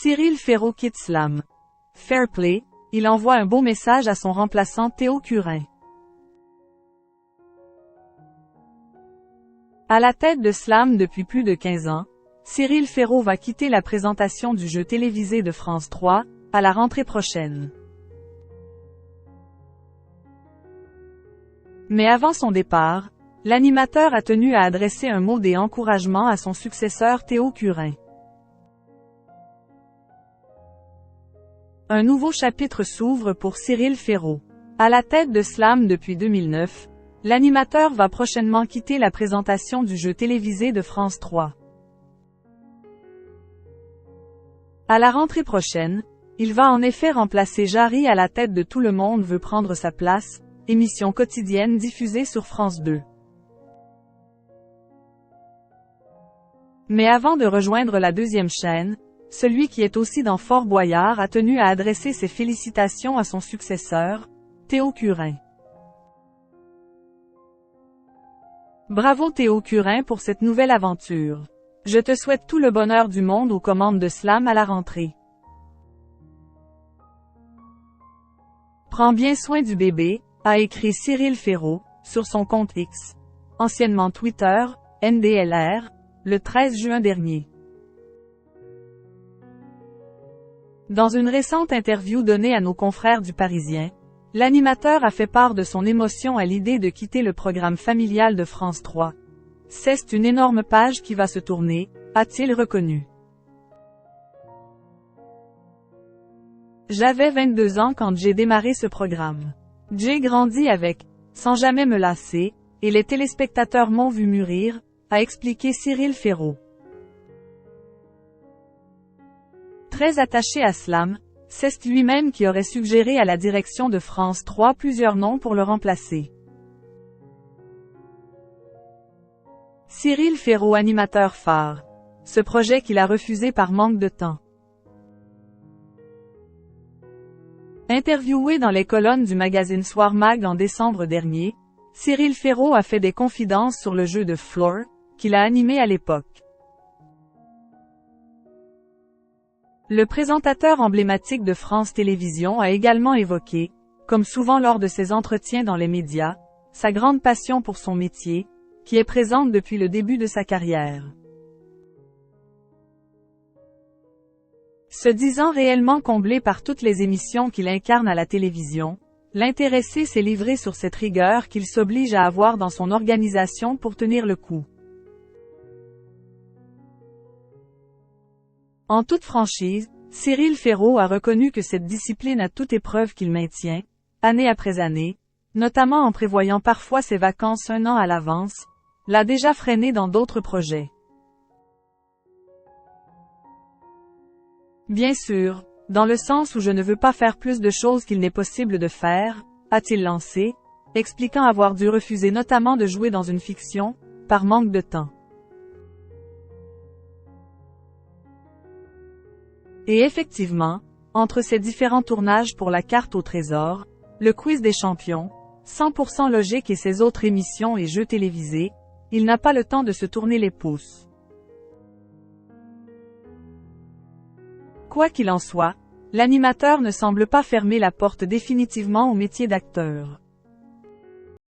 Cyril Ferraud quitte Slam. Fair play, il envoie un beau message à son remplaçant Théo Curin. À la tête de Slam depuis plus de 15 ans, Cyril Ferraud va quitter la présentation du jeu télévisé de France 3, à la rentrée prochaine. Mais avant son départ, l'animateur a tenu à adresser un mot d'encouragement à son successeur Théo Curin. Un nouveau chapitre s'ouvre pour Cyril Ferraud. À la tête de Slam depuis 2009, l'animateur va prochainement quitter la présentation du jeu télévisé de France 3. À la rentrée prochaine, il va en effet remplacer Jarry à la tête de Tout le monde veut prendre sa place, émission quotidienne diffusée sur France 2. Mais avant de rejoindre la deuxième chaîne, celui qui est aussi dans Fort Boyard a tenu à adresser ses félicitations à son successeur, Théo Curin. Bravo Théo Curin pour cette nouvelle aventure. Je te souhaite tout le bonheur du monde aux commandes de Slam à la rentrée. Prends bien soin du bébé, a écrit Cyril Ferraud, sur son compte X, anciennement Twitter, NDLR, le 13 juin dernier. Dans une récente interview donnée à nos confrères du Parisien, l'animateur a fait part de son émotion à l'idée de quitter le programme familial de France 3. C'est une énorme page qui va se tourner, a-t-il reconnu. J'avais 22 ans quand j'ai démarré ce programme. J'ai grandi avec, sans jamais me lasser, et les téléspectateurs m'ont vu mûrir, a expliqué Cyril Ferraud. Très attaché à Slam, c'est lui-même qui aurait suggéré à la direction de France 3 plusieurs noms pour le remplacer. Cyril Ferraud, animateur phare. Ce projet qu'il a refusé par manque de temps. Interviewé dans les colonnes du magazine Soir Mag en décembre dernier, Cyril Ferraud a fait des confidences sur le jeu de Floor, qu'il a animé à l'époque. Le présentateur emblématique de France Télévisions a également évoqué, comme souvent lors de ses entretiens dans les médias, sa grande passion pour son métier, qui est présente depuis le début de sa carrière. Se disant réellement comblé par toutes les émissions qu'il incarne à la télévision, l'intéressé s'est livré sur cette rigueur qu'il s'oblige à avoir dans son organisation pour tenir le coup. En toute franchise, Cyril Ferraud a reconnu que cette discipline à toute épreuve qu'il maintient, année après année, notamment en prévoyant parfois ses vacances un an à l'avance, l'a déjà freiné dans d'autres projets. Bien sûr, dans le sens où je ne veux pas faire plus de choses qu'il n'est possible de faire, a-t-il lancé, expliquant avoir dû refuser notamment de jouer dans une fiction, par manque de temps. Et effectivement, entre ces différents tournages pour la carte au trésor, le quiz des champions, 100% logique et ses autres émissions et jeux télévisés, il n'a pas le temps de se tourner les pouces. Quoi qu'il en soit, l'animateur ne semble pas fermer la porte définitivement au métier d'acteur.